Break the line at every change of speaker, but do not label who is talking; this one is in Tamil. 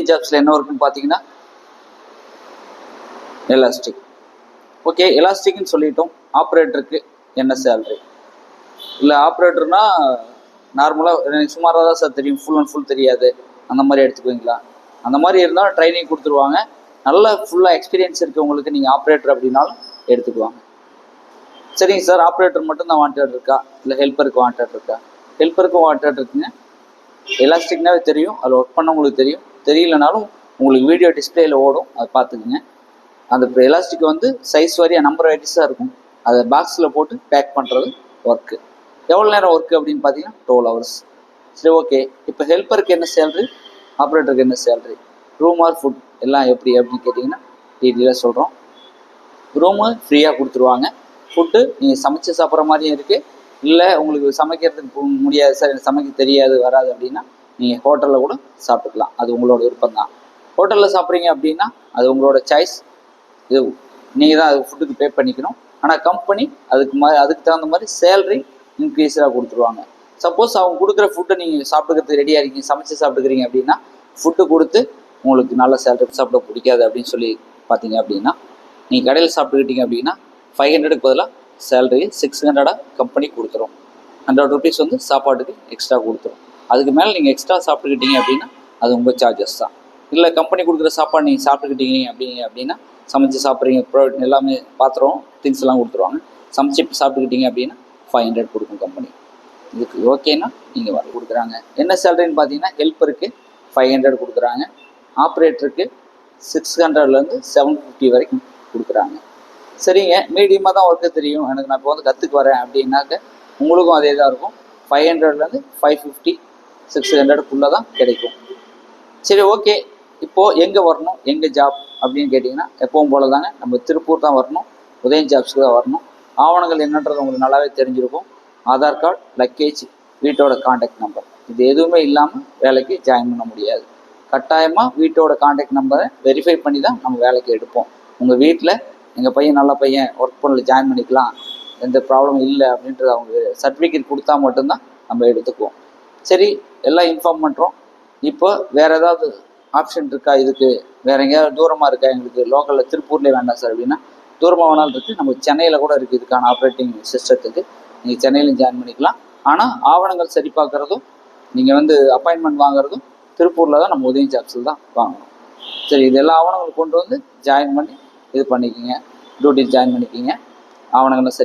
உதயம் ஜாப்ஸில் என்ன ஒர்க்குன்னு பார்த்தீங்கன்னா எலாஸ்டிக். ஓகே, எலாஸ்டிக்னு சொல்லிட்டோம். ஆப்ரேட்டருக்கு என்ன சேலரி? இல்லை ஆப்ரேட்டர்னா நார்மலாக எனக்கு சுமாராக தான் சார் தெரியும், ஃபுல் அண்ட் ஃபுல் தெரியாது, அந்த மாதிரி எடுத்துக்குவீங்களா? அந்த மாதிரி இருந்தால் ட்ரைனிங் கொடுத்துருவாங்க. நல்ல ஃபுல்லாக எக்ஸ்பீரியன்ஸ் இருக்கவங்களுக்கு நீங்கள் ஆப்ரேட்டர் அப்படின்னாலும் எடுத்துக்குவாங்க. சரிங்க சார், ஆப்ரேட்டர் மட்டும்தான் வாண்டட் இருக்கா, இல்லை ஹெல்ப்பருக்கு வாண்டட் இருக்கா? ஹெல்ப்பருக்கும் வாண்டட் இருக்குங்க. எலாஸ்டிக்னாவே தெரியும், அதில் ஒர்க் பண்ண உங்களுக்கு தெரியும். தெரியலனாலும் உங்களுக்கு வீடியோ டிஸ்பிளேயில் ஓடும், அதை பார்த்துக்குங்க. அந்த எலாஸ்டிக் வந்து சைஸ் வாரியாக நம்பர் வைட்டிஸாக இருக்கும். அதை பாக்ஸில் போட்டு பேக் பண்ணுறது ஒர்க்கு. எவ்வளோ நேரம் ஒர்க்கு அப்படின்னு பார்த்தீங்கன்னா 12 hours. சரி, ஓகே. இப்போ ஹெல்ப்பருக்கு என்ன சேலரி, ஆப்ரேட்டருக்கு என்ன சேலரி, ரூம் ஆர் ஃபுட் எல்லாம் எப்படி அப்படின்னு கேட்டிங்கன்னா டீட்டெயிலாக சொல்கிறோம். ரூமு ஃப்ரீயாக கொடுத்துருவாங்க. ஃபுட்டு நீங்கள் சமைச்சு சாப்பிட்ற மாதிரியும் இருக்குது. இல்லை உங்களுக்கு சமைக்கிறதுக்கு முடியாது சார், எனக்கு சமைக்க தெரியாது வராது அப்படின்னா நீங்கள் ஹோட்டலில் கூட சாப்பிட்டுக்கலாம். அது உங்களோட விருப்பம் தான். ஹோட்டலில் சாப்பிட்றீங்க அப்படின்னா அது உங்களோட சாய்ஸ். இது நீங்கள் தான் அது ஃபுட்டுக்கு பே பண்ணிக்கணும். ஆனால் கம்பெனி அதுக்கு தகுந்த மாதிரி சேலரி இன்க்ரீஸாக கொடுத்துருவாங்க. சப்போஸ் அவங்க கொடுக்குற ஃபுட்டை நீங்கள் சாப்பிட்டுக்கிறதுக்கு ரெடியாக இருக்கீங்க, சமைச்சு சாப்பிட்டுக்கிறீங்க அப்படின்னா ஃபுட்டு கொடுத்து உங்களுக்கு நல்ல சேலரி சாப்பிட பிடிக்காது அப்படின்னு சொல்லி பார்த்தீங்க அப்படின்னா நீங்கள் கடையில் சாப்பிட்டுக்கிட்டீங்க அப்படின்னா 500க்கு பதிலாக சேலரி 600 கம்பெனி கொடுத்துரும். 100 rupees வந்து சாப்பாட்டுக்கு எக்ஸ்ட்ரா கொடுத்துரும். அதுக்கு மேலே நீங்கள் எக்ஸ்ட்ரா சாப்பிட்டுக்கிட்டீங்க அப்படின்னா அது உங்கள் சார்ஜஸ் தான். இல்லை கம்பெனி கொடுக்குற சாப்பாடு நீங்கள் சாப்பிட்டுக்கிட்டீங்க அப்படின்னா சமைச்சு சாப்பிட்றீங்க, ப்ராடக்ட் எல்லாமே பாத்திரம் திங்ஸ் எல்லாம் கொடுத்துருவாங்க. சமைச்சு சாப்பிட்டுக்கிட்டீங்க அப்படின்னா 500 கொடுக்கும் கம்பெனி. இதுக்கு ஓகேன்னா நீங்கள் வர கொடுக்குறாங்க. என்ன சேலரின்னு பார்த்தீங்கன்னா ஹெல்ப்பருக்கு 500 கொடுக்குறாங்க, ஆப்ரேட்டருக்கு 600லேருந்து 750 வரைக்கும் கொடுக்குறாங்க. சரிங்க, மீடியமாக தான் ஒர்க்கு தெரியும் எனக்கு, நான் இப்போ வந்து கற்றுக்கு வரேன் அப்படின்னாக்க உங்களுக்கும் அதே தான் இருக்கும். 500லேருந்து 550 600க்குள்ளே தான் கிடைக்கும். சரி, ஓகே. இப்போது எங்கே வரணும், எங்கே ஜாப் அப்படின்னு கேட்டிங்கன்னா எப்பவும் போல தாங்க, நம்ம திருப்பூர் தான் வரணும், உதயம் ஜாப்ஸுக்கு தான் வரணும். ஆவணங்கள் என்னன்றது உங்களுக்கு நல்லாவே தெரிஞ்சிருக்கும். ஆதார் கார்டு, லக்கேஜ், வீட்டோட கான்டாக்ட் நம்பர், இது எதுவுமே இல்லாமல் வேலைக்கு ஜாயின் பண்ண முடியாது. கட்டாயமாக வீட்டோட கான்டாக்ட் நம்பரை வெரிஃபை பண்ணி தான் நம்ம வேலைக்கு எடுப்போம். உங்கள் வீட்டில் எங்கள் பையன் நல்ல பையன், ஒர்க் பண்ணல, ஜாயின் பண்ணிக்கலாம், எந்த ப்ராப்ளமும் இல்லை அப்படின்றது அவங்க சர்டிஃபிகேட் கொடுத்தா மட்டும்தான் நம்ம எடுத்துக்குவோம். சரி, எல்லாம் இன்ஃபார்ம் பண்ணுறோம். இப்போ வேறு ஏதாவது ஆப்ஷன் இருக்கா, இதுக்கு வேறு எங்கேயாவது தூரமாக இருக்கா, எங்களுக்கு லோக்கலில் திருப்பூர்லேயே வேண்டாம் சார் அப்படின்னா தூரமாக வேணாலும் இருக்குது. நம்ம சென்னையில் கூட இருக்குது இதுக்கான ஆப்ரேட்டிங் சிஸ்டத்துக்கு, நீங்கள் சென்னையிலும் ஜாயின் பண்ணிக்கலாம். ஆனால் ஆவணங்கள் சரி பார்க்குறதும் நீங்கள் வந்து அப்பாயின்மெண்ட் வாங்குறதும் திருப்பூரில் தான், நம்ம உதயம் ஜாப்ஸில் தான் வாங்கணும். சரி, இது எல்லா ஆவணங்களும் கொண்டு வந்து ஜாயின் பண்ணி இது பண்ணிக்கிங்க, டியூட்டி ஜாயின் பண்ணிக்கிங்க. ஆவணங்களும் சரி